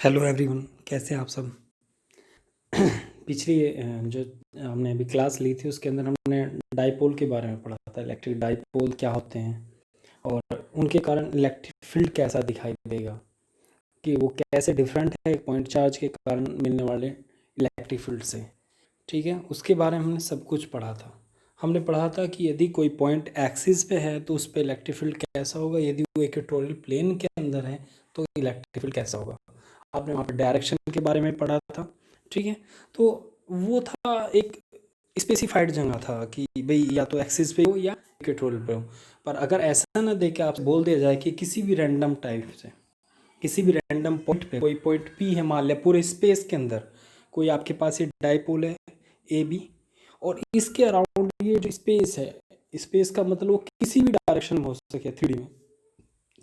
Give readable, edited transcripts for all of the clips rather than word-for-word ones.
Hello everyone, कैसे हैं आप सब। पिछली जो हमने अभी क्लास ली थी उसके अंदर हमने डाइपोल के बारे में पढ़ा था। इलेक्ट्रिक डाइपोल क्या होते हैं और उनके कारण इलेक्ट्रिक फील्ड कैसा दिखाई देगा, कि वो कैसे डिफरेंट है एक पॉइंट चार्ज के कारण मिलने वाले इलेक्ट्रिक फील्ड से। ठीक है, उसके बारे में हमने सब कुछ पढ़ा था। हमने पढ़ा था कि यदि कोई पॉइंट एक्सिस पे है तो उस पर इलेक्ट्रिक फील्ड कैसा होगा, यदि वो इक्वेटोरियल प्लेन के अंदर है तो इलेक्ट्रिक फील्ड कैसा होगा। आपने वहाँ पे डायरेक्शन के बारे में पढ़ा था। ठीक है, तो वो था एक स्पेसिफाइड जगह था कि भाई या तो एक्सिस पे हो या इक्वेटोरियल पे हो। पर अगर ऐसा ना दे के आप बोल दिया जाए कि किसी भी रैंडम टाइप से किसी भी रैंडम पॉइंट पे, कोई पॉइंट पी है मान लिया पूरे स्पेस के अंदर, कोई आपके पास ये डाइपोल है ए बी, और इसके अराउंड ये जो स्पेस है, स्पेस का मतलब वो किसी भी डायरेक्शन में हो सके 3D में।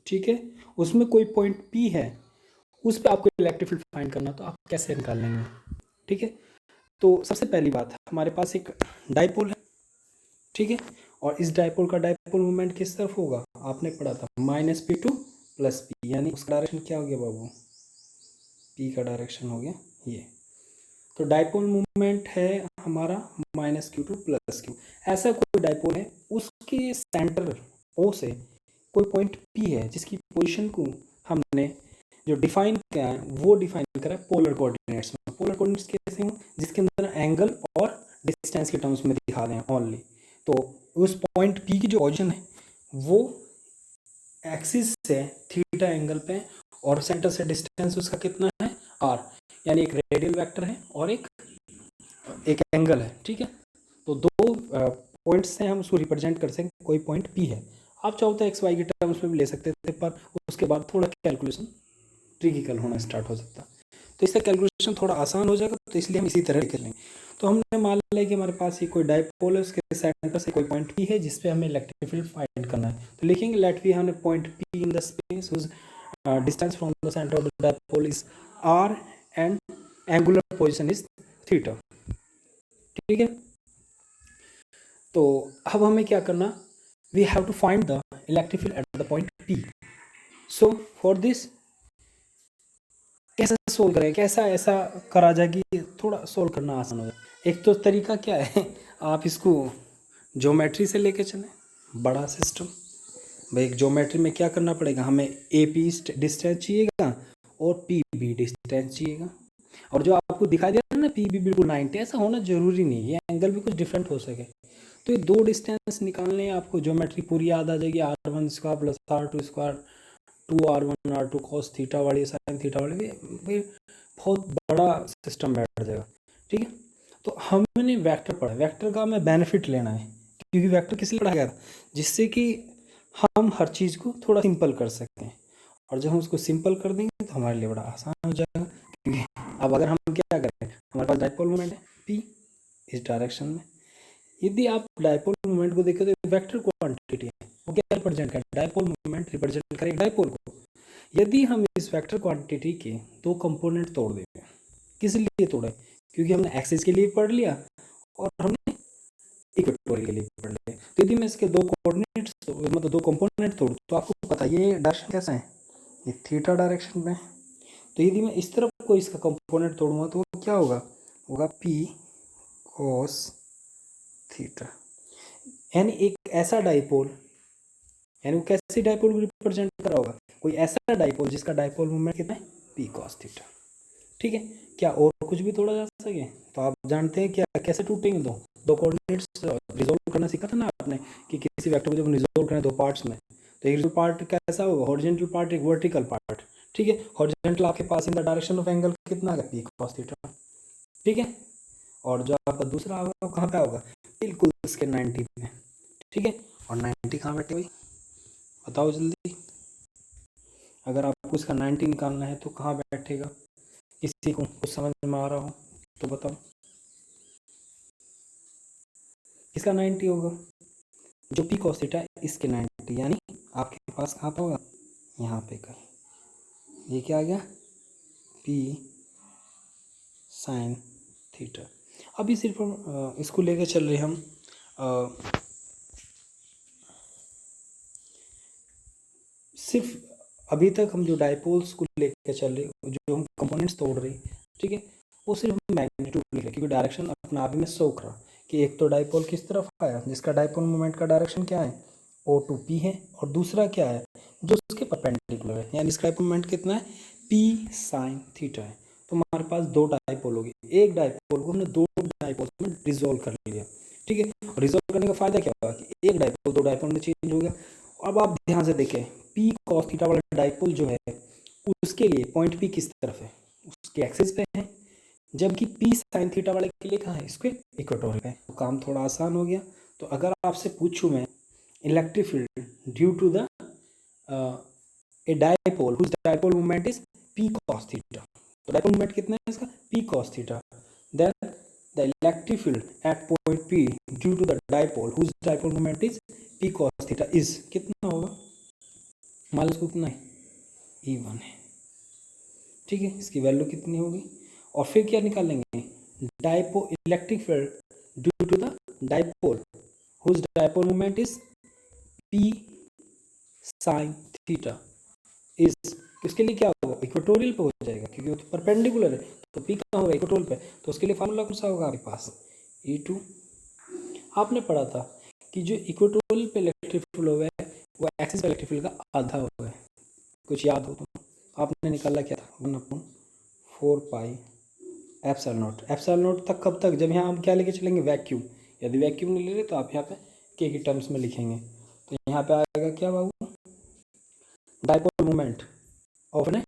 ठीक है, उसमें कोई पॉइंट पी है, उस पर आपको इलेक्ट्रिक फील्ड फाइंड करना, तो आप कैसे निकाल लेंगे। ठीक है, तो सबसे पहली बात, हमारे पास एक डाइपोल है। ठीक है, और इस डाइपोल का डाइपोल मोमेंट किस तरफ होगा, आपने पढ़ा था -p2 + p, यानी उसका डायरेक्शन क्या हो गया बाबू, p का डायरेक्शन हो गया ये। तो डाइपोल मोमेंट है हमारा -q2 + q। ऐसा कोई डाइपोल है, उसके सेंटर ओ से कोई पॉइंट p है जिसकी पोजीशन को हमने जो डिफाइन किया है वो डिफाइन करा है पोलर कोऑर्डिनेट्स में। पोलर कोऑर्डिनेट्स कैसे हैं, जिसके अंदर एंगल और डिस्टेंस के टर्म्स में दिखा रहे हैं ओनली। तो उस पॉइंट p की जो पोजीशन है वो एक्सिस से थीटा एंगल पे, और सेंटर से डिस्टेंस उसका कितना है r, यानी एक रेडियल वेक्टर है और एक एंगल है। ठीक है, तो दो पॉइंट्स से हम उसको रिप्रेजेंट कर सकते, कोई पॉइंट p है। आप चाहो तो एक्स वाई के टर्म्स में भी ले सकते थे, पर उसके बाद थोड़ा कैलकुलेशन ट्रिकिकल होना स्टार्ट हो सकता। तो इससे कैलकुलेशन थोड़ा आसान हो जाएगा, तो इसलिए हम इसी तरह लिख लेंगे। तो हमने मान लिया कि हमारे पास ये कोई डाइपोल है, उसके सेंटर से कोई पॉइंट पी है जिस पे हमें इलेक्ट्रिक फील्ड फाइंड करना है। तो लिखेंगे let we have point P in the space whose distance from the centre of the dipole is r and angular position is theta. ठीक है, तो अब हमें क्या करना, we have to find the electric field at the point p। So for this कैसे solve करें, कैसा ऐसा करा जाए कि थोड़ा सोल्व करना आसान हो जाए। एक तो तरीका क्या है, आप इसको ज्योमेट्री से लेके चलें, बड़ा सिस्टम। भाई एक ज्योमेट्री में क्या करना पड़ेगा, हमें ए पी डिस्टेंस चाहिएगा और पी बी डिस्टेंस चाहिएगा। और जो आपको दिखाई दे रहा है ना पी बी बिल्कुल 90, ऐसा होना जरूरी नहीं है, ये एंगल भी कुछ डिफरेंट हो सके। तो ये दो डिस्टेंस निकालने हैं, आपको ज्योमेट्री पूरी याद आ जाएगी, r1² + r2², 2r1 r2 cos theta वाली sin थीटा वाली, भाई बहुत बड़ा सिस्टम बैठ जाएगा। ठीक है, तो हमने वेक्टर पढ़ा, वेक्टर का हमें बेनिफिट लेना है, क्योंकि वेक्टर किस लिए पढ़ा गया था, जिससे कि हम हर चीज़ को थोड़ा सिंपल कर सकते हैं। और जब हम उसको सिंपल कर देंगे तो हमारे लिए बड़ा आसान हो जाएगा। क्योंकि अब अगर हम क्या करें, हमारे पास डाइपोल मोमेंट है p इस डायरेक्शन में। यदि आप डाइपोल मोमेंट को देखें तो वेक्टर क्वांटिटी है, वो क्या रिप्रेजेंट करे, डाइपोल मोमेंट रिप्रेजेंट करे डाइपोल को। यदि हम इस वेक्टर क्वांटिटी के दो कंपोनेंट तोड़ देंगे, किस लिए तोड़े, क्योंकि हमने एक्सिस के लिए पढ़ लिया और हमने इक्वेटोरियल के लिए पढ़ लिया। तो यदि मैं इसके दो कोऑर्डिनेट्स मतलब दो कंपोनेंट तोड़, तो आपको पता है ये डायरेक्शन कैसा है, ये थीटा डायरेक्शन में। तो यदि मैं इस तरफ को इसका कंपोनेंट तोड़ूंगा तो क्या होगा, p cos थीटा। यानी एक ऐसा डाइपोल, यानी वो कैसी डाइपोल को रिप्रेजेंट कर रहा होगा, कोई ऐसा डाइपोल जिसका डाइपोल मोमेंट कितना है p cos थीटा। ठीक है, क्या और कुछ भी तोड़ा जा सके, तो आप जानते हैं क्या कैसे टूटेंगे, दो कोऑर्डिनेट्स रिजोल्व करना सीखा था ना आपने, कि किसी वेक्टर को जब रिजोल्व करें दो पार्ट्स में, तो एक पार्ट कैसा होगा, हॉरिजॉन्टल पार्ट, एक वर्टिकल पार्ट। ठीक है, हॉरिजॉन्टल आपके पास in the direction of angle कितना है p cos थीटा। ठीक है, और जो आपका दूसरा होगा वो कहाँ पे होगा, बिल्कुल इसके 90 में। ठीक है, और 90 कहाँ बैठे भाई, बताओ जल्दी। अगर आपको इसका 90 निकालना है तो कहाँ बैठेगा, किसी को कुछ समझ में आ रहा हो तो बताओ। इसका 90 होगा, जो p cos थीटा है इसके 90, यानी आपके पास कहाँ पे होगा, यहाँ पे कहीं। ये क्या आ गया, p sin थीटा। अभी सिर्फ इसको लेकर चल रहे हम सिर्फ अभी तक हम जो डायपोल्स को लेकर चल रहे, जो हम कंपोनेंट्स तोड़ रहे, ठीक है, वो सिर्फ मैग्नीट्यूड लिख रहे, क्योंकि डायरेक्शन अपना आप में शो कर रहा कि एक तो डायपोल किस तरफ आया, जिसका डायपोल मोमेंट का डायरेक्शन क्या है, O2P है, और दूसरा क्या है जो उसके परपेंडिकुलर है, यानी इसका डायपोल मोमेंट कितना है, P sin थीटा है। तो हमारे पास दो डायपोल हो गए, एक डायपोल को हमने दो डायपोल में रिजोल्व कर लिया, ठीक है। रिजोल्व करने का फायदा क्या हुआ कि एक डायपोल दो डायपोल में चेंज हो गया। अब आप ध्यान से देखें, P cos थीटा वाला डायपोल जो है उसके लिए पॉइंट P किस तरफ है, उसके एक्सिस पे है, जबकि P sin थीटा वाले के लिए कहाँ है, इसके इक्वेटोरियल पे। तो काम थोड़ा आसान हो गया। तो अगर आपसे पूछूं मैं electric field due to the a dipole whose dipole moment is P cos theta, तो डायपोल मोमेंट कितना है इसका, P cos theta, then the electric field at point P due to the dipole whose dipole moment is P cos theta is कितना होगा, मान लो कितना है, E1 है, ठीक है। इसकी वैल्यू कितनी होगी, और फिर क्या निकालेंगे, dipole electric field due to the dipole whose dipole moment is P sin theta is, इसके लिए क्या होगा, इक्वेटोरियल पे हो जाएगा, क्योंकि वो तो परपेंडिकुलर है, तो P कहाँ होगा, इक्वेटोरियल पे, तो उसके लिए फार्मूला कौन सा होगा आपके पास, E2। आपने पढ़ा था कि जो इक्वेटोरियल पे इलेक्ट्रिक फील्ड होगा वो एक्सिस पे इलेक्ट्रिक फील्ड का आधा होगा, कुछ याद हो तो। आपने निकाला क्या था, 1/4 pi epsilon not. Epsilon not तक कब तक, जब यहाँ हम क्या लेके चलेंगे, वैक्यूम। यदि वैक्यूम नहीं ले रहे तो आप यहाँ पे के की टर्म्स में लिखेंगे, तो यहाँ पे आएगा क्या बाबू, dipole moment of an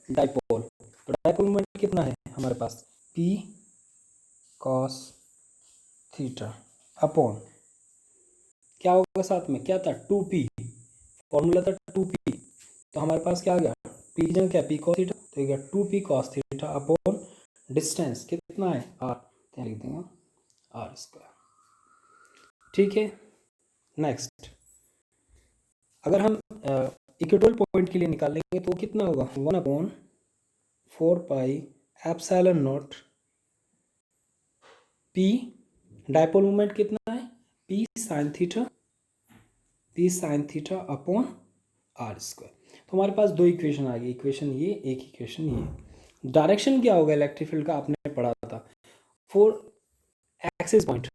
dipole. तो डायपोल मोमेंट कितना है हमारे पास, P cos थीटा अपॉन क्या होगा साथ में, क्या था, 2P, फॉर्मूला था 2P, तो हमारे पास क्या आ गया, P की जगह क्या, P cos थीटा, तो ये 2P cos theta upon distance कितना है R, तो लिख देंगे R², ठीक है। नेक्स्ट, अगर हम इक्वेटोरियल पॉइंट के लिए निकालेंगे तो कितना होगा, 1/4 pi epsilon not P, dipole moment कितना है, P sin theta upon R²। तो हमारे पास दो इक्वेशन आ गई, इक्वेशन ये, एक इक्वेशन ये। डायरेक्शन क्या होगा इलेक्ट्रिक फील्ड का, आपने पढ़ा था, for axis point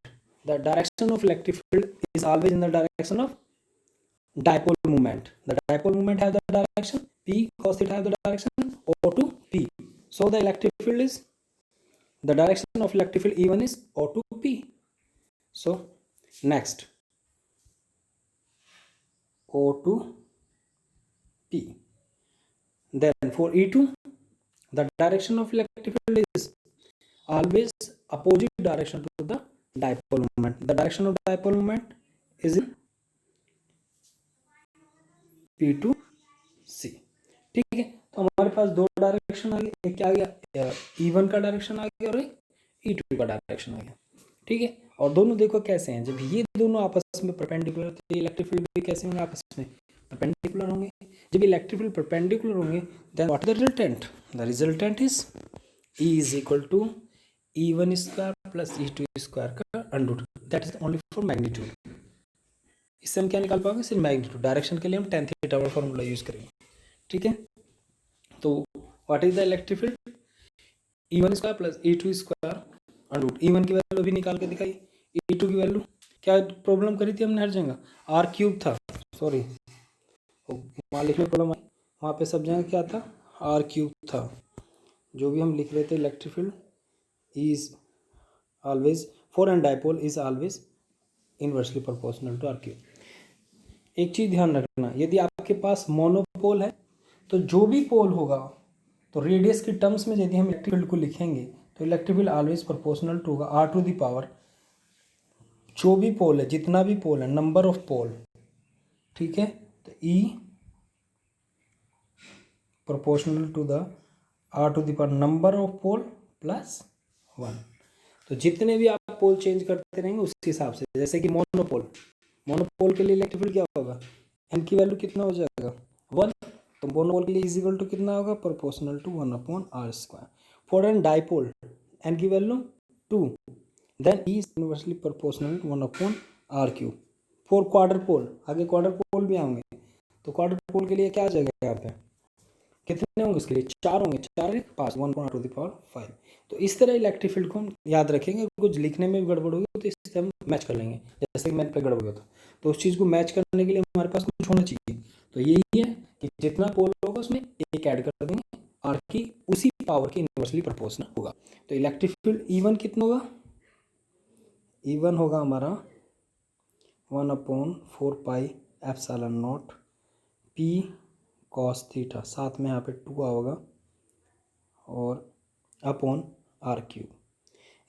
the direction of electric field is always in the direction of dipole moment. The dipole moment have the direction P cos theta have the direction O2P. So the electric field is, the direction of electric field E1 is O2P. So next O2P. Then for E2 the direction of electric field is always opposite direction to the dipole moment. The direction of dipole moment is in P2C, ठीक है। तो हमारे पास दो direction आ गए, एक क्या आ गया, E1 का डायरेक्शन आ गया और एक E2 का डायरेक्शन आ गया, ठीक है। और दोनों देखो कैसे हैं, जब ये दोनों आपस में परपेंडिकुलर, तो इलेक्ट्रिक फील्ड भी कैसे होंगे, आपस में परपेंडिकुलर होंगे। जब इलेक्ट्रिक फील्ड परपेंडिकुलर होंगे then what is the resultant, the resultant is E is equal to E1 square plus E2 square का under, that is only for magnitude. इससे हम क्या निकाल पाएंगे, सिर्फ मैग्नीट्यूड। डायरेक्शन के लिए हम tan थीटा वाला फॉर्मूला यूज करेंगे, ठीक है। तो what is the electric field, E1 square plus E2 square under, E1 की वैल्यू भी निकाल के दिखाई, E2 की वैल्यू क्या प्रॉब्लम करी थी हमने हर जगह, R³ था, सॉरी वहाँ लिखने प्रॉब्लम आई, वहाँ पे सब जगह क्या था, R³ था। जो भी हम लिख रहे थे electric field is always for an dipole is always inversely proportional to R³। एक चीज़ ध्यान रखना, यदि आपके पास मोनोपोल है तो जो भी पोल होगा, तो रेडियस की टर्म्स में यदि हम इलेक्ट्रिक फील्ड को लिखेंगे तो electric field always proportional to होगा R⁴, जो भी पोल है, जितना भी पोल है, नंबर ऑफ पोल, ठीक है। तो E proportional to the R⁴ number of pole plus 1। तो जितने भी आप पोल चेंज करते रहेंगे उस हिसाब से, जैसे कि मोनोपोल के लिए इलेक्ट्रिक फील्ड क्या होगा, n की वैल्यू कितना हो जाएगा 1, तो मोनोपोल के लिए इज इक्वल टू कितना होगा, proportional to 1/R²। For an dipole n की value 2, then E is inversely proportional to 1/R³। For quadrupole, आगे क्वाड्रपोल भी आएंगे, तो क्वाड्रपोल के लिए क्या आ जाएगा यहाँ पे, कितने होंगे उसके लिए? 4 होंगे, 4 एक 5, 1/5। तो इस तरह इलेक्ट्रिक फील्ड को हम याद रखेंगे। कुछ लिखने में भी गड़बड़ होगी तो इससे हम मैच कर लेंगे, जैसे कि मैंने पे गड़बड़ हुआ था। तो उस चीज़ को मैच करने के लिए हमारे पास कुछ होना चाहिए। तो यही है कि जितना पोल होगा उसमें एक ऐड कर देंगे और की उसी पावर के इन्वर्सली प्रोपोर्शनल होगा। तो इलेक्ट्रिक फील्ड E1 कितना होगा? E1 होगा हमारा 1/4πε0 P cos थीटा, साथ में यहाँ पे 2 होगा और अपॉन R3।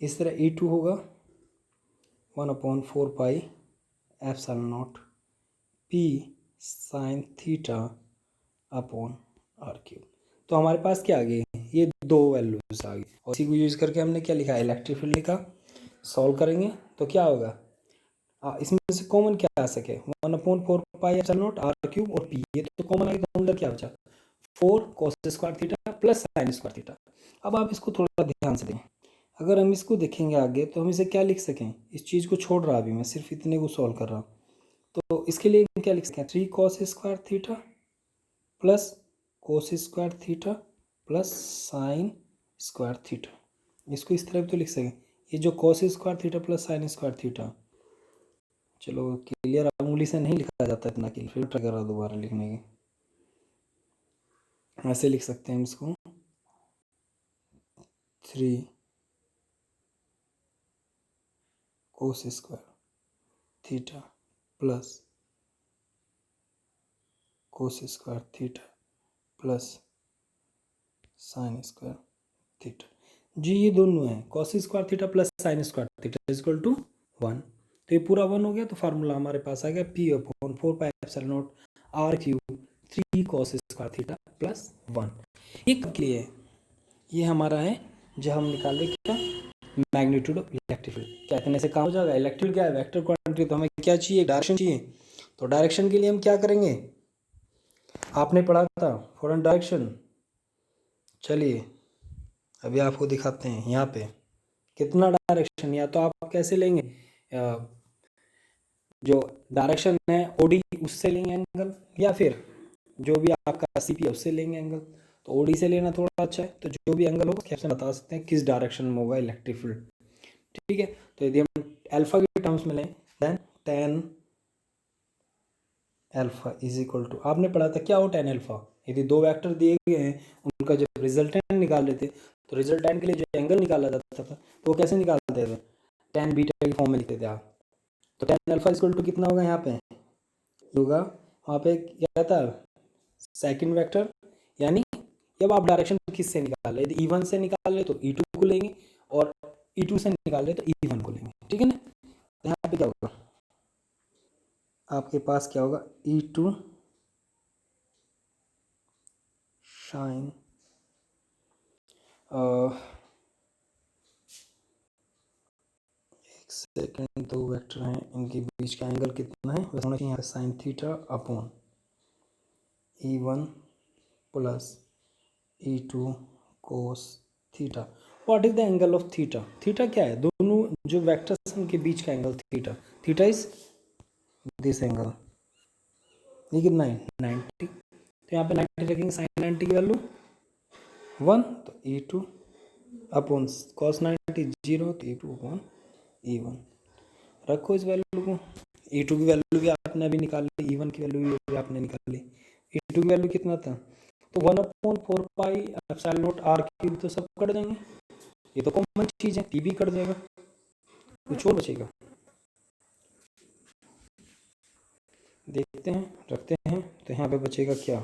इस तरह E2 होगा 1/4πε0 P sin theta upon R3। तो हमारे पास क्या आ गई? ये 2 वैल्यूज आ गई और इसी को यूज करके हमने क्या लिखा? इलेक्ट्रिक फील्ड लिखा। सॉल्व करेंगे तो क्या होगा? इसमें से कॉमन क्या आ सके? 1/4πε0 R³ और P, ये तो कॉमन आ गया। तो अंदर क्या बचा? 4 cos square theta plus sine square theta. अब आप इसको थोड़ा ध्यान से दें। अगर हम इसको देखेंगे आगे तो हम इसे क्या लिख सकें? इस चीज़ को छोड़ रहा अभी मैं सिर्फ इतने को सॉल्व कर रहा हूँ। तो इसके लिए क्या लिख सकते हैं? 3 cos square theta plus cos square theta plus sine square theta. इसको इस तरह भी तो लिख सकें। ये जो कोस square theta plus sine square theta, चलो क्लियर उंगली से नहीं लिखा जाता इतना क्लियर, फिर ट्राई कर रहा दोबारा लिखने की। ऐसे लिख सकते हैं हम इसको 3 cos square theta plus cos square theta plus sine square theta. जी ये दोनों है cos square theta plus sine square theta equal to 1। तो ये पूरा 1 हो गया। तो फार्मूला हमारे पास आ गया P/4πε0 R³ 3 cos square theta plus 1। ये कब के लिए है? ये हमारा है जब हम निकाल रहे क्या? Magnitude of electric field. क्या इतने से काम हो जाएगा? इलेक्ट्रिक क्या है? Vector quantity. तो हमें क्या चाहिए? डायरेक्शन चाहिए। तो डायरेक्शन के लिए हम क्या करेंगे? आपने पढ़ा था फॉरेन डायरेक्शन। चलिए अभी आपको दिखाते हैं। यहाँ पे कितना डायरेक्शन, या तो आप कैसे लेंगे? जो डायरेक्शन है ओडी उससे लेंगे एंगल, या फिर जो भी आपका सीपी है उससे लेंगे एंगल। तो ओडी से लेना थोड़ा अच्छा है। तो जो भी एंगल होगा कैसे बता सकते हैं किस डायरेक्शन में होगा इलेक्ट्रिक फील्ड। ठीक है। तो यदि हम अल्फा के टर्म्स में लें then tan alpha is equal to, आपने पढ़ा था क्या हो tan अल्फा? यदि दो वेक्टर दिए गए हैं उनका जब रिजल्टेंट निकाल लेते तो रिजल्टेंट के लिए जो एंगल निकाला जाता था तो वो कैसे निकालते थे? tan बीटा की फॉर्म में लिखते थे आप। तो tan अल्फा इक्वल टू कितना होगा? यहाँ पे होगा वहाँ पे क्या था? सेकंड वेक्टर, यानी जब आप डायरेक्शन किससे निकाल रहे? यदि E1 से निकाल रहे तो E2 को लेंगे और E2 से निकाल रहे तो E1 को लेंगे। ठीक है ना। यहाँ पे क्या होगा? आपके पास क्या होगा? E2 शाइन एक सेकेंड, दो वेक्टर हैं इनके बीच का एंगल कितना है? वैसे होना चाहिए यहाँ पे sine theta upon E1 plus E2 cos theta. What is the angle of theta? Theta क्या है? दोनों जो वेक्टर्स के बीच का angle theta. Theta is this angle. ये कितना है? 90। तो यहाँ पे 90 रखेंगे। साइन 90 की वैल्यू 1, तो E2 अपॉन कॉस 90 0, तो E2 अपॉन E1। रखो इस वैल्यू को। E2 की वैल्यू भी आपने अभी निकाली, E1 की वैल्यू भी आपने निकाली। E2 की वैल्यू कितना था? तो 1/4πε0 R³ तो सब कट जाएंगे। ये तो कॉमन चीज़ है। P भी कट जाएगा, कुछ और बचेगा? देखते हैं, रखते हैं। तो यहाँ पे बचेगा क्या?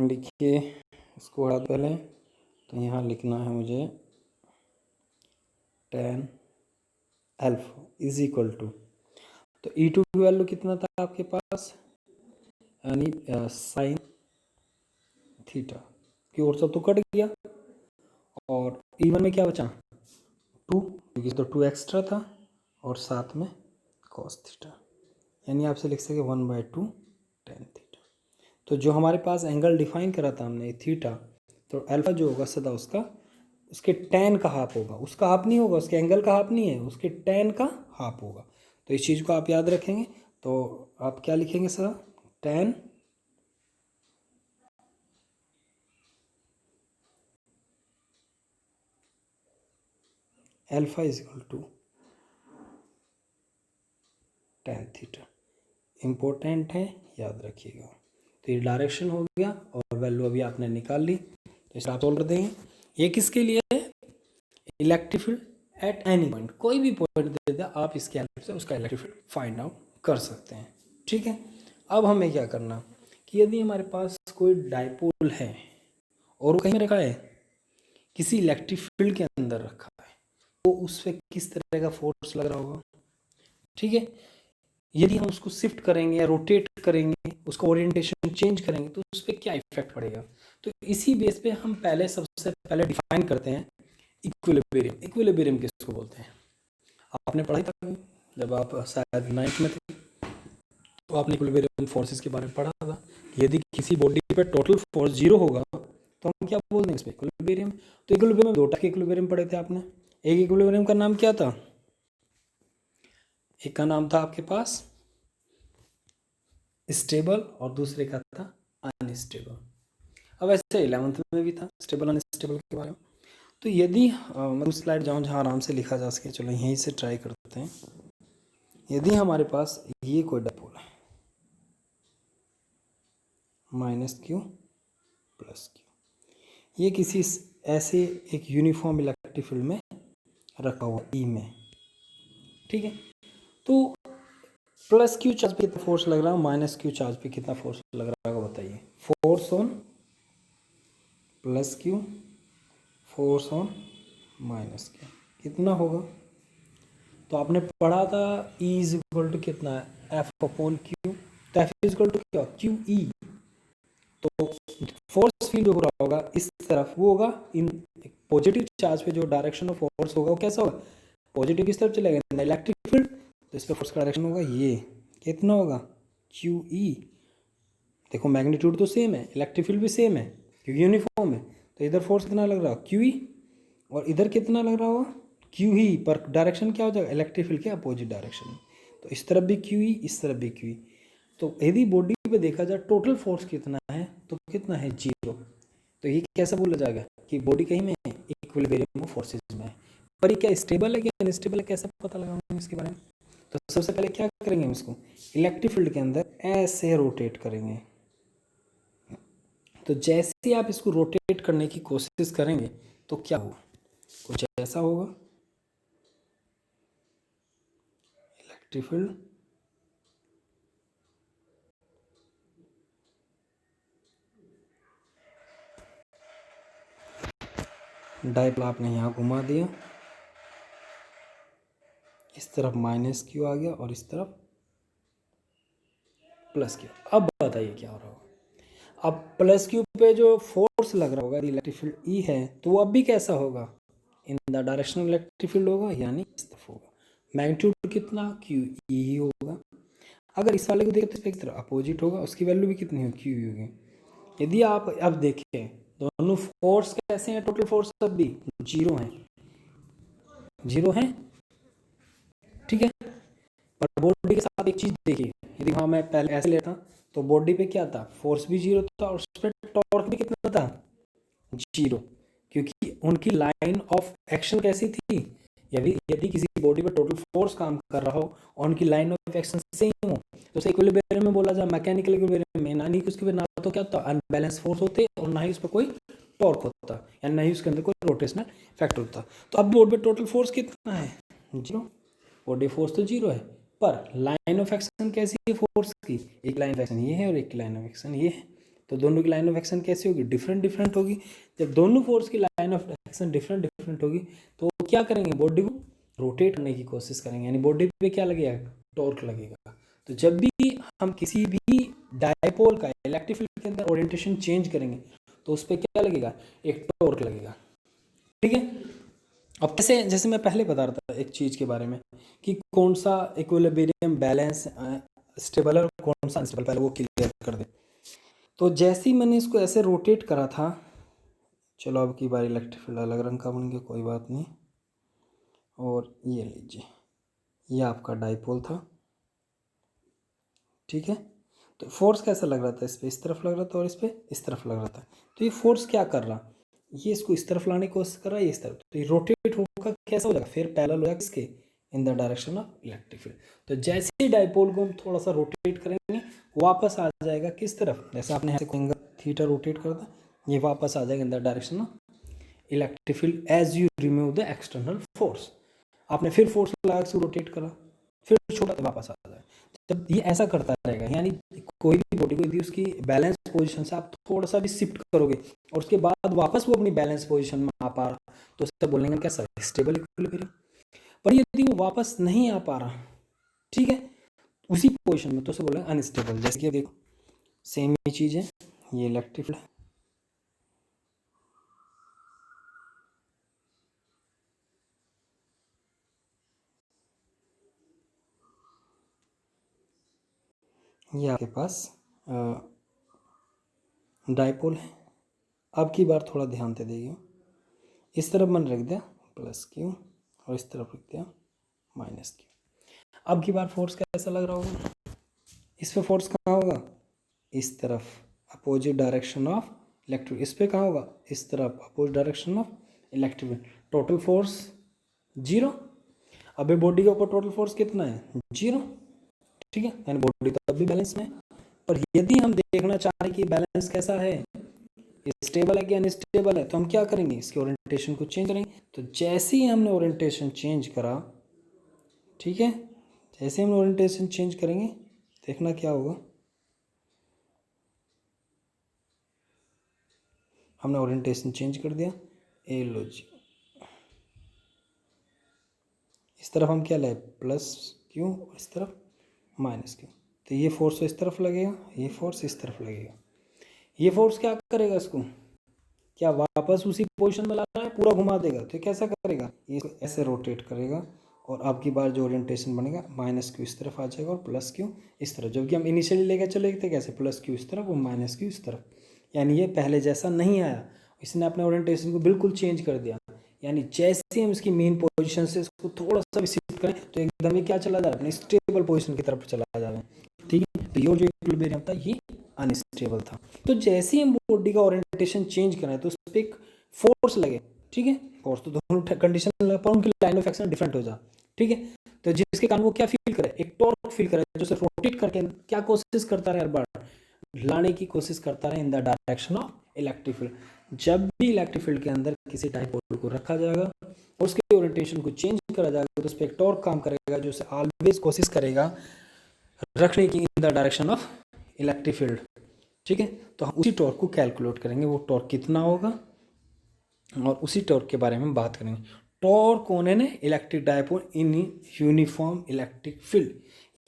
लिखिए इसको हटा पहले। तो यहाँ लिखना है मुझे tan alpha is equal to, तो E2 की वैल्यू कितना था आपके पास? यानी साइन थीटा की ओर सब तो कट गया। और E1 में क्या बचा? 2, क्योंकि तो 2 एक्स्ट्रा था और साथ में cos थीटा, यानी आपसे लिख सके 1/2 tan थीटा। तो जो हमारे पास एंगल डिफाइन करा था हमने थीटा, तो अल्फा जो होगा सदा उसका उसके tan का हाफ होगा। उसका हाफ नहीं होगा, उसके एंगल का हाफ नहीं है, उसके tan का हाफ होगा। तो इस चीज़ को आप याद रखेंगे। तो आप क्या लिखेंगे sir? tan alpha is equal to tan theta. Important है, याद रखिएगा। तो ये डायरेक्शन हो गया और वैल्यू अभी आपने निकाल ली, तो इसे आप सोल्व कर देंगे। ये किसके लिए है? Electric field at any point, कोई भी पॉइंट दे दे आप इसके हेल्प से उसका इलेक्ट्रिक फील्ड फाइंड आउट कर सकते हैं। ठीक है, अब हमें क्या करना कि यदि हमारे पास कोई डाइपोल है और वो कहीं रखा है, किसी इलेक्ट्रिक फील्ड के अंदर रखा है, तो उस पर किस तरह का फोर्स लग रहा होगा। ठीक है, यदि हम उसको शिफ्ट करेंगे या रोटेट करेंगे, उसका ओरिएंटेशन चेंज करेंगे, तो उस पर क्या इफेक्ट पड़ेगा। तो इसी बेस पे हम पहले सबसे पहले डिफाइन करते हैं इक्विलिब्रियम। इक्विलिब्रियम किसको बोलते हैं, आपने पढ़ा था जब आप शायद 9th में थे, तो आपने इक्विलिब्रियम फोर्सेस के बारे में पढ़ा था। यदि किसी बॉडी पे टोटल फोर्स 0 होगा तो हम क्या बोलते हैं इस पर, इक्विलिब्रियम। तो इक्विलिब्रियम में 2 टाइप के इक्विलिब्रियम पढ़े थे आपने। एक इक्विलिब्रियम का नाम क्या था, एक का नाम था आपके पास स्टेबल और दूसरे का था अनस्टेबल। अब ऐसे 11th में भी था स्टेबल अनस्टेबल के बारे में। तो यदि मैं उस स्लाइड जाऊँ जहाँ आराम से लिखा जा सके, चलो यहीं से ट्राई करते हैं। यदि हमारे पास ये कोई डाइपोल है -q + q, ये किसी ऐसे एक यूनिफॉर्म इलेक्ट्रिक फील्ड में रखा हुआ ई में, ठीक है। तो +q चार्ज पे कितना फोर्स लग रहा है, -q चार्ज पे कितना फोर्स लग रहा होगा बताइए। Force on +q, force on -q कितना होगा। तो आपने पढ़ा था E इज इक्वल टू कितना है, F/Q। तो F इज इक्वल टू क्या, QE। तो फोर्स फील्ड जो हो रहा होगा इस तरफ, वो होगा इन पॉजिटिव चार्ज पे जो डायरेक्शन ऑफ फोर्स होगा वो कैसा होगा, पॉजिटिव किस तरफ चलेगा, इलेक्ट्रिक फील्ड। तो इस पर फोर्स का डायरेक्शन होगा ये, कितना होगा QE। देखो मैग्नीट्यूड तो सेम है, इलेक्ट्रिक फील्ड भी सेम है क्योंकि यूनिफॉर्म है। तो इधर फोर्स कितना लग रहा है QE, और इधर कितना लग रहा होगा QE, पर डायरेक्शन क्या हो जाएगा, इलेक्ट्रिक फील्ड के अपोजिट डायरेक्शन में। तो इस तरफ भी QE, इस तरफ भी QE। तो यदि बॉडी पे देखा जाए टोटल फोर्स कितना है, तो कितना है 0। तो ये कैसा बोला जाएगा कि बॉडी कहीं में है, इक्विलिब्रियम ऑफ फोर्सेस में है। पर ये क्या स्टेबल है क्या अनस्टेबल है, कैसे पता लगाऊंगा इसके बारे में। तो सबसे पहले क्या करेंगे, हम इसको इलेक्ट्रिक फील्ड के अंदर ऐसे रोटेट करेंगे। तो जैसे ही आप इसको रोटेट करने की कोशिश करेंगे तो क्या होगा, कुछ ऐसा होगा। इलेक्ट्रिक फील्ड डाइपोल आपने यहाँ घुमा दिया, इस तरफ -q आ गया और इस तरफ +q। अब बताइए क्या हो रहा होगा। अब +q पे जो फोर्स लग रहा होगा, इलेक्ट्रिक फील्ड E है, तो वो अब भी कैसा होगा, इन the direction of electric field होगा, यानी इस तरफ होगा। मैग्नीट्यूड कितना QE ही होगा। अगर इस वाले को देखें तो एक तरफ अपोजिट होगा, उसकी वैल्यू भी कितनी होगी, QE होगी। यदि आप अब देखें दोनों फोर्स कैसे हैं, टोटल फोर्स अब भी 0 है, 0 है, ठीक है। पर बॉडी के साथ एक चीज देखिए, यदि हाँ मैं पहले ऐसे लेता तो बॉडी पे क्या था, फोर्स भी 0 था और उस पर टॉर्क भी कितना था, 0। क्योंकि उनकी लाइन ऑफ एक्शन कैसी थी, यदि यदि किसी बॉडी पर टोटल फोर्स काम कर रहा हो और उनकी लाइन ऑफ एक्शन सेम हो, तो उसे इक्विलिब्रियम में बोला जाए। मैकेनिकल इक्विलिब्रियम में ना, नहीं उसके ना तो क्या होता, अनबैलेंस फोर्स होते और ना ही उस पर कोई टॉर्क होता, या ना ही उसके अंदर कोई रोटेशनल फैक्टर होता। तो अब बॉडी पर टोटल फोर्स कितना है, 0। बॉडी फोर्स तो 0 है, पर लाइन ऑफ एक्शन कैसी है फोर्स की, एक लाइन ऑफ एक्शन ये है और एक लाइन ऑफ एक्शन ये है। तो दोनों की लाइन ऑफ एक्शन कैसी होगी, डिफरेंट डिफरेंट होगी। जब दोनों फोर्स की line of action different different होगी तो क्या करेंगे, बॉडी को रोटेट करने की कोशिश करेंगे, यानी बॉडी पे क्या लगेगा, टॉर्क लगेगा। तो जब भी हम किसी भी डायपोल का इलेक्ट्रिक फील्ड के अंदर ओरिएंटेशन चेंज करेंगे तो उस पर क्या लगेगा, एक टॉर्क लगेगा, ठीक है। अब कैसे, जैसे मैं पहले बता रहा था एक चीज़ के बारे में कि कौन सा इक्विलिब्रियम बैलेंस स्टेबल है और कौन सा अनस्टेबल, पहले वो क्लियर कर दे। तो जैसे ही मैंने इसको ऐसे रोटेट करा था, चलो अब की बार इलेक्ट्रिक फील्ड अलग रंग का बन गया, कोई बात नहीं। और ये लीजिए, ये आपका डाइपोल था, ठीक है। तो फोर्स कैसा लग रहा था, इस पर इस तरफ लग रहा था और इस पर इस तरफ लग रहा था। तो ये फोर्स क्या कर रहा, ये इसको इस तरफ लाने की कोशिश कर रहा है, ये इस तरफ, तो ये रोटेट होकर कैसा हो जाएगा, फिर पैरेलल हो जाएगा किसके, इन the direction of electric field. तो जैसे ही डाइपोल को हम थोड़ा सा रोटेट करेंगे वापस आ जाएगा किस तरफ, जैसे आपने एंगल थीटा रोटेट कर दिया, ये वापस आ जाएगा in the direction of electric field as you remove the external force. आपने फिर फोर्स लगा के रोटेट करा, फिर छोड़ा तो वापस आ जाए। जब ये ऐसा करता रहेगा, यानी कोई भी बॉडी को यदि उसकी बैलेंस पोजीशन से आप थोड़ा सा भी शिफ्ट करोगे और उसके बाद वापस वो अपनी बैलेंस पोजीशन में आ पा रहा, तो उससे बोलेंगे क्या सर, स्टेबल इक्विलिब्रियम। पर यदि वो वापस नहीं आ पा रहा, ठीक है, उसी पोजीशन में, तो उसे बोलेंगे अनस्टेबल। जैसे कि देखो सेम ही चीज़ है, ये इलेक्ट्रिक फील्ड है, ये आपके पास डाइपोल है। अब की बार थोड़ा ध्यान दे देगी, इस तरफ मैंने रख दिया प्लस क्यू और इस तरफ रख दिया माइनस क्यू। अब की बार फोर्स कैसा लग रहा होगा, इस पे फोर्स कहाँ होगा, इस तरफ अपोजिट डायरेक्शन ऑफ इलेक्ट्रिक, इस पे कहाँ होगा, इस तरफ opposite direction of electric. Total force 0। अभी बॉडी के ऊपर टोटल फोर्स कितना है, 0, ठीक है, यानी बॉडी तो अभी बैलेंस में। पर यदि हम देखना चाह रहे हैं कि बैलेंस कैसा है, स्टेबल है कि अनस्टेबल है, तो हम क्या करेंगे, इसके ओरिएंटेशन को चेंज करेंगे। तो जैसे ही हमने ओरिएंटेशन चेंज करा, ठीक है, जैसे हम ओरिएंटेशन चेंज करेंगे, देखना क्या होगा, हमने ओरिएंटेशन चेंज कर दिया, ए लो जी, इस तरफ हम क्या लाए, प्लस क्यू, इस तरफ माइनस क्यू। तो ये फोर्स इस तरफ लगेगा, ये फोर्स इस तरफ लगेगा। ये फोर्स क्या करेगा, इसको क्या वापस उसी पोजीशन में लाना है, पूरा घुमा देगा। तो कैसा करेगा, ये ऐसे रोटेट करेगा और अब की बार जो ओरिएंटेशन बनेगा, माइनस क्यू इस तरफ आ जाएगा और प्लस क्यू इस तरफ, जबकि हम इनिशियली लेकर चले गए थे कैसे, प्लस क्यू इस तरफ और माइनस क्यू इस तरफ। यानी ये पहले जैसा नहीं आया, इसने अपने ओरिएंटेशन को बिल्कुल चेंज कर दिया। यानी जैसे हम इसकी मेन पोजीशन से इसको थोड़ा सा भी शिफ्ट करें तो एकदम ही क्या चला जाए, अपने स्टेबल पोजीशन की तरफ चला जाए, ठीक है। तो ये जो इक्विलिब्रियम था ये अनस्टेबल था। तो जैसे ही हम बॉडी का ओरिएंटेशन चेंज करें तो उस पर एक फोर्स लगे, ठीक है, फोर्स तो दोनों कंडीशन लगे पर उनकी लाइन ऑफ एक्शन डिफरेंट हो जा, ठीक है। तो जिसके कारण वो क्या फील करे, एक टॉर्क फील करे, जो से रोटेट करके क्या कोशिश करता रहे, हर बार लाने की कोशिश करता रहे इन the direction of electric field. जब भी इलेक्ट्रिक फील्ड के अंदर किसी डाइपोल को रखा जाएगा, उसके ओरिएंटेशन को चेंज करा जाएगा, तो उस पर एक टॉर्क काम करेगा जो उसे ऑलवेज कोशिश करेगा रखने की इन the direction of electric field, ठीक है। तो हम उसी टॉर्क को कैलकुलेट करेंगे, वो टॉर्क कितना होगा और उसी टॉर्क के बारे में बात करेंगे। टॉर्क कौन है, electric dipole in uniform electric field.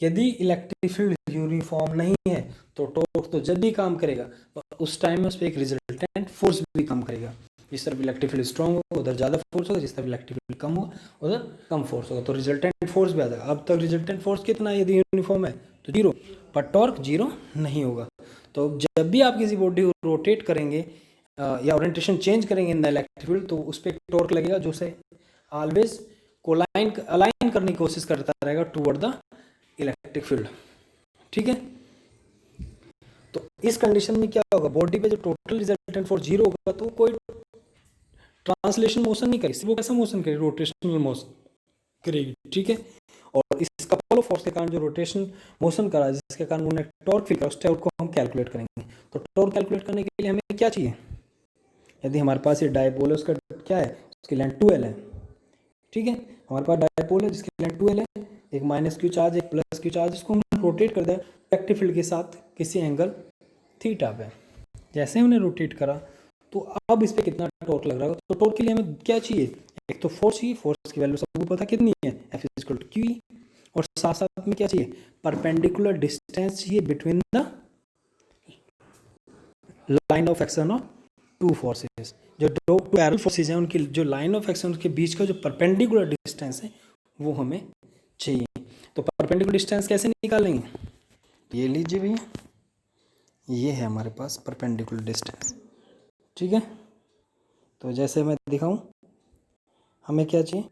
यदि इलेक्ट्रिक फील्ड यूनिफॉर्म नहीं है तो टॉर्क तो जब भी काम करेगा, पर उस टाइम में उस पर एक रिजल्टेंट फोर्स भी काम करेगा। जिस तरफ इलेक्ट्रिक फील्ड स्ट्रॉन्ग होगा उधर ज़्यादा फोर्स होगा, जिस तरफ इलेक्ट्रिक फील्ड कम होगा उधर कम फोर्स होगा, तो रिजल्टेंट फोर्स भी आ जाएगा। अब तक रिजल्टेंट फोर्स कितना है, यदि यूनिफॉर्म है तो 0, पर टॉर्क 0 नहीं होगा। तो जब भी आप किसी बॉडी को रोटेट करेंगे या ओरिएंटेशन चेंज करेंगे इन द इलेक्ट्रिक फील्ड, तो उस पर टॉर्क लगेगा जो से ऑलवेज को अलाइन करने की कोशिश करता रहेगा टूवर्ड द इलेक्ट्रिक फील्ड, ठीक है। तो इस कंडीशन में क्या होगा, बॉडी पे जो टोटल रिजल्टेंट फोर्स 0 होगा तो कोई ट्रांसलेशन मोशन नहीं करेगी, वो कैसा मोशन करेगी, रोटेशनल मोशन करेगी, ठीक है। और इस कपल ऑफ फोर्स के कारण जो रोटेशन मोशन करा, जिसके कारण उन्होंने टॉर्क फील करा, उस टॉर्क को हम कैलकुलेट करेंगे। तो टॉर्क कैलकुलेट करने के लिए हमें क्या चाहिए, यदि हमारे पास ये डायपोल है, उसका क्या है, उसकी लेंथ 2L है, ठीक है। हमारे पास डायपोल है जिसकी लेंथ 2L है, एक माइनस क्यू चार्ज एक प्लस क्यू चार्ज, इसको हम रोटेट कर दें इलेक्ट्रिक फील्ड के साथ किसी एंगल थीटा पे। जैसे हमने रोटेट करा तो अब इस पर कितना टॉर्क लग रहा होगा, तो टॉर्क के लिए हमें क्या चाहिए, एक तो फोर्स चाहिए, फोर्स की वैल्यू सबको पता कितनी है, F=QE, और साथ साथ में क्या चाहिए, परपेंडिकुलर डिस्टेंस चाहिए between the line of action of two forces. जो दो पैरेलल फोर्सेस हैं उनकी जो लाइन ऑफ एक्शन के बीच का जो परपेंडिकुलर डिस्टेंस है वो हमें चाहिए। तो परपेंडिकुलर डिस्टेंस कैसे निकालेंगे, ये लीजिए भैया, ये है हमारे पास परपेंडिकुलर डिस्टेंस, ठीक है। तो जैसे मैं दिखाऊं, हमें क्या चाहिए,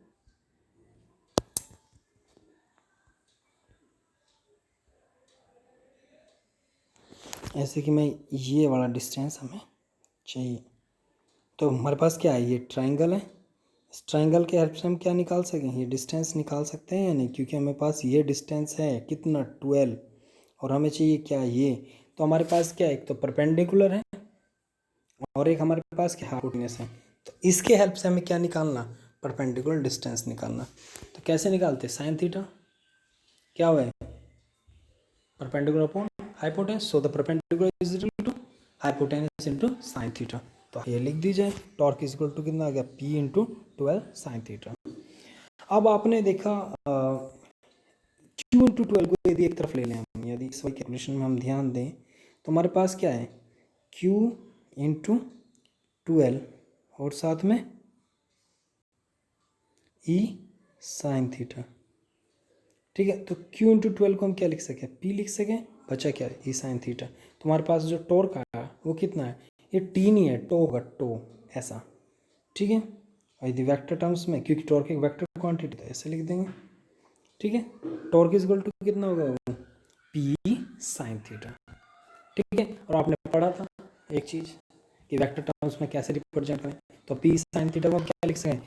ऐसे कि मैं ये वाला डिस्टेंस हमें चाहिए, तो हमारे पास क्या है, ये ट्राइंगल है, इस ट्राइंगल के हेल्प से हम क्या निकाल सकें, ये डिस्टेंस निकाल सकते हैं या नहीं, क्योंकि हमें पास ये डिस्टेंस है कितना 12 और हमें चाहिए क्या ये। तो हमारे पास क्या है, एक तो परपेंडिकुलर है और एक हमारे पास क्या हाइपोटेन्यूस है। तो इसके हेल्प से हमें क्या निकालना, परपेंडिकुलर डिस्टेंस निकालना। तो कैसे निकालते, साइन थीटा क्या हुआ है, perpendicular upon hypotenuse, so the perpendicular is equal to hypotenuse into sine theta. तो ये लिख दीजिए, टॉर्क इज इक्वल टू कितना आ गया, P इंटू 12 साइन थीटा। अब आपने देखा Q इंटू 12 को यदि एक तरफ ले लें हम, यदि इस वाली कैलकुलेशन में हम ध्यान दें तो हमारे पास क्या है, Q इंटू 12 और साथ में E साइन थीटा। ठीक है, तो Q इंटू 12 को हम क्या लिख सकें, P लिख सकें, बचा क्या है, E साइन थीटा। तो हमारे पास जो टॉर्क आया वो कितना है, ये टी नहीं है, टो होगा, टो ऐसा। ठीक है, और यदि वेक्टर टर्म्स में, क्योंकि टॉर्क एक वेक्टर क्वांटिटी है, ऐसे लिख देंगे। ठीक है, टॉर्क इज इक्वल टू कितना होगा वो, P साइन थीटा। ठीक है, और आपने पढ़ा था एक चीज़ कि वेक्टर टर्म्स में कैसे रिप्रेजेंट करें, तो P साइन थीटा को क्या लिख सकें,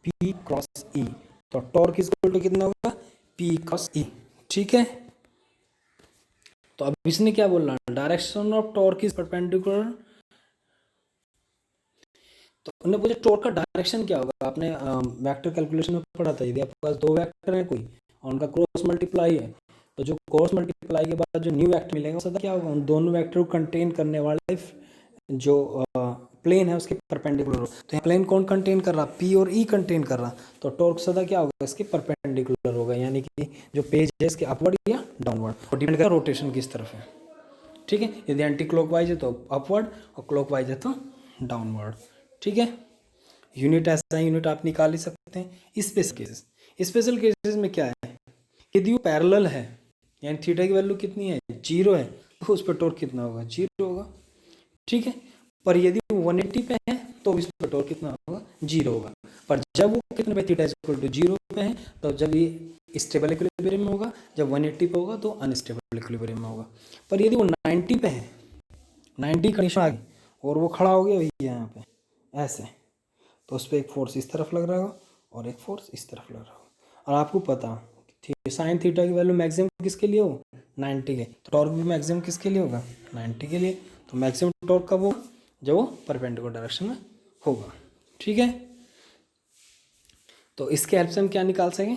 P क्रॉस E। तो टॉर्क इज इक्वल टू कितना होगा, P क्रॉस E। ठीक है, तो अब इसने क्या बोलना, direction of torque is perpendicular. तो उन्हें पूछा टॉर्क का डायरेक्शन क्या होगा, आपने वेक्टर कैलकुलेशन में पढ़ा था, यदि आपके पास दो वेक्टर है कोई और उनका क्रॉस मल्टीप्लाई है, तो जो क्रॉस मल्टीप्लाई के बाद जो न्यू वेक्टर मिलेगा उसका क्या होगा, उन दोनों वेक्टर को कंटेन करने वाला जो प्लेन है उसके परपेंडिकुलर हो। तो यहाँ प्लेन कौन कंटेन कर रहा, P और E कंटेन कर रहा, तो टॉर्क सदा क्या होगा, इसके परपेंडिकुलर होगा, यानी कि जो पेज है इसके अपवर्ड या डाउनवर्ड, और डिपेंड करेगा रोटेशन किस तरफ है। ठीक है, यदि एंटी क्लॉकवाइज है तो अपवर्ड और क्लॉकवाइज है तो डाउनवर्ड। ठीक है, यूनिट ऐसा यूनिट आप निकाल ही सकते हैं। स्पेशल केसेस में क्या है, यदि वो पैरेलल है यानी थीटा की वैल्यू कितनी है, 0 है, तो उस पर टॉर्क कितना होगा, 0 होगा। ठीक है, पर यदि वो 180 पे है तो इस पर टॉर्क कितना होगा, 0 होगा। पर जब वो कितने पे, थीटा इक्वल टू 0 पे है, तो जब ये स्टेबल इक्विलिब्रियम में होगा, जब 180 पे होगा तो अनस्टेबल इक्विलिब्रियम में होगा। पर यदि वो 90 पे है, 90 कंडीशन आ गई और वो खड़ा हो गया भैया यहाँ पे ऐसे, तो उस पर एक फोर्स इस तरफ लग रहा होगा और एक फोर्स इस तरफ लग रहा होगा। और आपको पता साइन थीटा की वैल्यू मैक्सिमम किसके लिए हो, 90 के, तो टॉर्क भी मैक्सिमम किसके लिए होगा, 90 के लिए। तो मैक्सिमम टॉर्क कब हो, जब वो परपेंडिकुलर डायरेक्शन में होगा। ठीक है, तो इसके हेल्प से हम क्या निकाल सकें,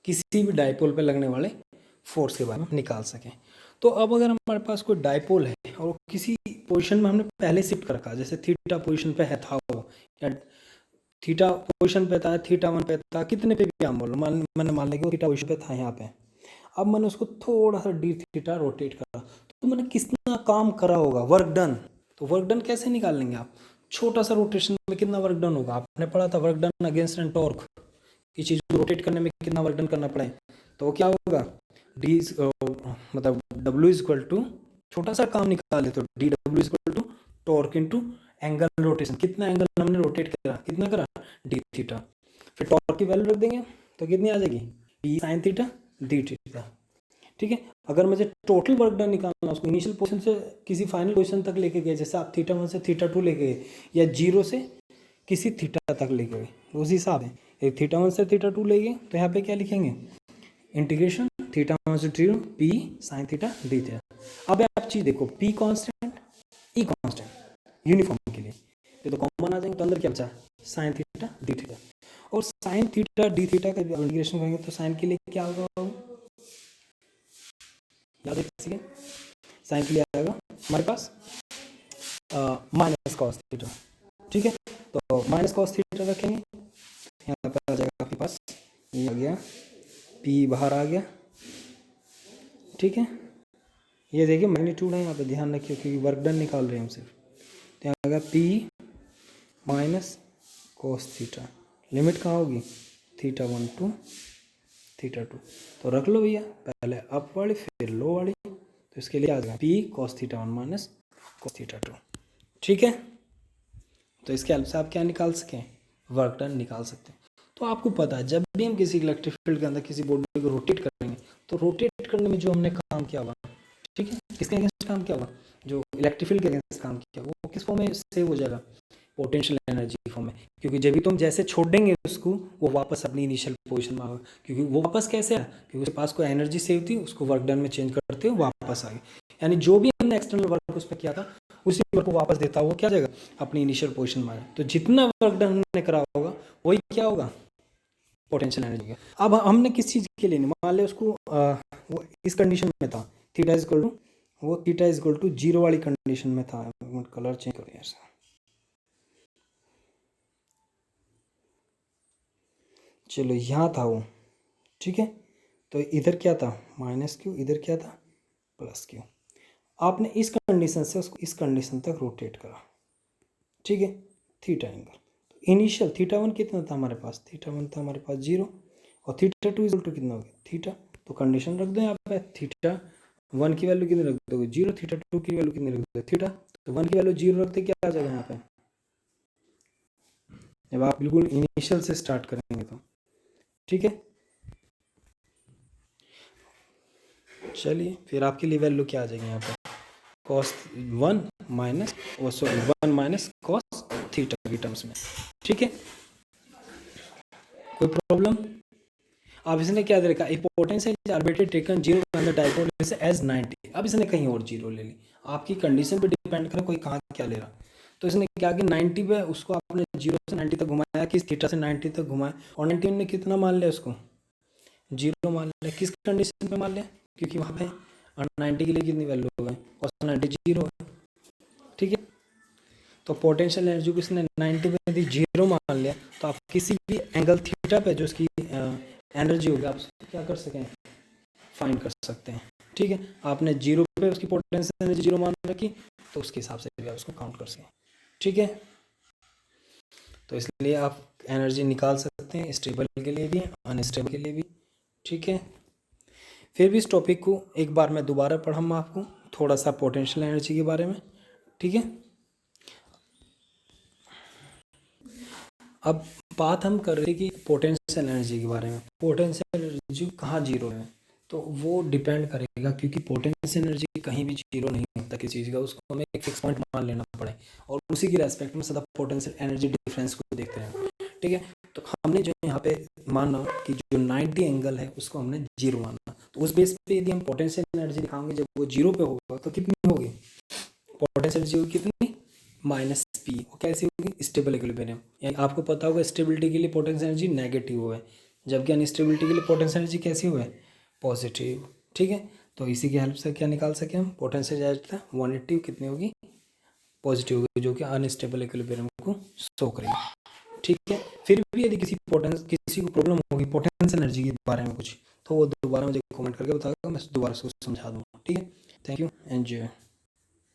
किसी भी डाइपोल पे लगने वाले फोर्स के बारे में निकाल सकें। तो अब अगर हमारे पास कोई डाइपोल है और किसी पोजीशन में हमने पहले शिफ्ट कर रखा, जैसे थीटा पोजीशन पे है था वो, या थीटा पोजीशन पे था, थीटा 1 पे था, कितने पे भी हम बोलो, मैंने मान लिया कि थीटा पोजीशन पे था यहाँ पे, अब मैंने उसको थोड़ा सा डी थीटा रोटेट करा, तो मैंने कितना काम करा होगा, वर्क डन। तो वर्क डन कैसे निकाल लेंगे आप, छोटा सा रोटेशन में कितना वर्क डन होगा, आपने पढ़ा था work done against an torque, की चीज़ को रोटेट करने में कितना वर्क डन करना पड़े, तो क्या होगा, डी मतलब डब्ल्यू इज इक्वल टू, छोटा सा काम निकाले तो D W is equal to torque into angle rotation, कितना एंगल हमने रोटेट करा, कितना करा, डी थीटा। फिर टॉर्क की वैल्यू रख देंगे तो कितनी आ जाएगी, P sine theta D theta. ठीक है, अगर मुझे टोटल वर्क डन निकालना, उसको इनिशियल पोजीशन से किसी फाइनल पोजीशन तक लेके गए, जैसे आप थीटा 1 से थीटा 2 लेके गए या 0 से किसी थीटा तक लेके गए, तो उसी हिसाब है, एक थीटा 1 से थीटा 2 ले गए तो यहाँ पे क्या लिखेंगे, इंटीग्रेशन थीटा 1 से theta P sine theta D theta. अब आप चीज देखो, पी कांस्टेंट ई कांस्टेंट यूनिफॉर्म के लिए, ये तो कॉमन आ जाएंगे, तो अंदर क्या बचा, साइन थीटा डी थीटा। और साइन थीटा डी थीटा का इंटीग्रेशन करेंगे तो साइन के लिए क्या होगा, याद रखिए, साइन के लिए आएगा हमारे पास माइनस कॉस थीटा। ठीक है, तो माइनस कॉस थीटा रखेंगे, यहाँ पर आ जाएगा आपके पास, ये आ गया पी बाहर आ गया। ठीक है, ये देखिए मैग्नीट्यूड है यहाँ पे, ध्यान रखिए क्योंकि वर्क डन निकाल रहे हैं हम सिर्फ, तो यहाँ आ गया P minus cos theta, limit कहाँ होगी, थीटा 1 टू थीटा 2, तो रख लो भैया, पहले अप वाली फिर लो वाली, तो इसके लिए आ जाएगा P cos theta 1 minus cos theta 2। ठीक है, तो इसके हेल्प से आप क्या निकाल सकें, वर्क डन निकाल सकते हैं। तो आपको पता है जब भी हम किसी इलेक्ट्रिक फील्ड के अंदर किसी बॉडी को रोटेट करेंगे, तो रोटेट करने में जो हमने काम किया हुआ, ठीक है, किसके अगेंस्ट काम किया हुआ, जो इलेक्ट्रिक फील्ड के अगेंस्ट काम किया वो किस फॉर्म में सेव हो जाएगा, पोटेंशियल एनर्जी फॉर्म में, क्योंकि जब भी तुम जैसे छोड़ देंगे उसको वो वापस अपनी इनिशियल पोजीशन में आएगा। क्योंकि वो वापस कैसे आया, क्योंकि उसके पास कोई एनर्जी सेव थी, उसको वर्क डन में चेंज करते हुए वापस आ गई। यानी जो भी हमने एक्सटर्नल वर्क उस पर किया था उसी वर्क को वापस देता हुआ क्या जाएगा, अपनी इनिशियल पोजीशन में आएगा। तो जितना वर्क डन हमने करा होगा वही क्या होगा, पोटेंशियल एनर्जी। अब हमने किस चीज़ के लिए, मान लिया उसको वो इस कंडीशन में था, थीटा इज इक्वल टू, वो थीटा इज इक्वल टू 0 वाली कंडीशन में था। कलर चेंज करो यार, चलो यहाँ था वो, ठीक है। तो इधर क्या था, माइनस क्यू, इधर क्या था, प्लस क्यू। आपने इस कंडीशन से उसको इस कंडीशन तक रोटेट करा, ठीक है, थीटा एंगल। इनिशियल थीटा 1 कितना था हमारे पास, थीटा 1 था हमारे पास 0, और थीटा 2 इक्वल टू कितना हो गया, थीटा। तो कंडीशन रख दो यहाँ पे, थीटा 1 की वैल्यू कितनी रख दोगे, 0, थीटा 2 की वैल्यू कितनी रख दोगे, थीटा। तो 1 की वैल्यू 0 रखते क्या आ जाएगा यहाँ पे, जब आप बिल्कुल इनिशियल से स्टार्ट करेंगे तो, ठीक है। चलिए फिर आपके लिए वैल्यू क्या आ जाएगी यहाँ पे, cos 1 माइनस, वो सॉरी 1 माइनस cos थीटा की टर्म्स में, ठीक है। कोई प्रॉब्लम। अब इसने क्या दे रखा, a potential arbitrarily taken 0 when the dipole is as 90। अब इसने कहीं और 0 ले ली, आपकी कंडीशन पे डिपेंड करे कोई कहाँ क्या ले रहा। तो इसने क्या कि 90 पे उसको आपने 0 से 90 तक घुमाया, किस थीटा से 90 तक घुमाया, और 90 ने कितना मान लिया उसको, 0 मान लिया। किस कंडीशन पे मान लिया, क्योंकि वहाँ पे 90 के लिए कितनी वैल्यू हो गई, और 90 0 है, ठीक है। तो पोटेंशियल एनर्जी को इसने 90 पे यदि 0 मान लिया, तो आप किसी भी एंगल थीटा पे जो उसकी एनर्जी होगी आप उसको क्या कर सकें, फाइंड कर सकते हैं, ठीक है। आपने 0 पे उसकी पोटेंशियल एनर्जी 0 मान रखी, तो उसके हिसाब से भी आप उसको काउंट कर सकें, ठीक है। तो इसलिए आप एनर्जी निकाल सकते हैं स्टेबल के लिए भी, अनस्टेबल के लिए भी, ठीक है। फिर भी इस टॉपिक को एक बार मैं दोबारा पढ़ाऊँ आपको थोड़ा सा पोटेंशियल एनर्जी के बारे में, ठीक है। अब बात हम कर रहे कि पोटेंशियल एनर्जी के बारे में, पोटेंशियल एनर्जी कहाँ 0 है, तो वो डिपेंड करेगा, क्योंकि पोटेंशियल एनर्जी कहीं भी 0 नहीं होता किसी चीज़ का, उसको हमें एक फिक्स पॉइंट मान लेना पड़े, और उसी की रेस्पेक्ट में सदा पोटेंशियल एनर्जी डिफरेंस को देखते हैं, ठीक है। तो हमने जो यहाँ पे माना कि जो 90 एंगल है उसको हमने 0 माना, तो उस बेस पे यदि हम पोटेंशियल एनर्जी दिखाएंगे जब वो 0 पे होगा तो कितनी होगी, पोटेंशियल एनर्जी होगी कितनी, माइनस पी। वो कैसी होगी, स्टेबल इक्विलिब्रियम। यानी आपको पता होगा स्टेबिलिटी के लिए पोटेंशियल एनर्जी नेगेटिव है, जबकि अनस्टेबिलिटी के लिए पोटेंशियल एनर्जी कैसी हुआ है, पॉजिटिव, ठीक है। तो इसी की हेल्प से क्या निकाल सके हम, पोटेंशियल एनर्जी 180 कितनी होगी, पॉजिटिव होगी, जो कि अनस्टेबल इक्विलिब्रियम को शो करेगी, ठीक है। फिर भी यदि किसी को प्रॉब्लम होगी पोटेंशियल एनर्जी के बारे में कुछ, तो वो दोबारा मुझे कमेंट करके बताएगा, मैं दोबारा उसको समझा दूँगा, ठीक है। Thank you, enjoy.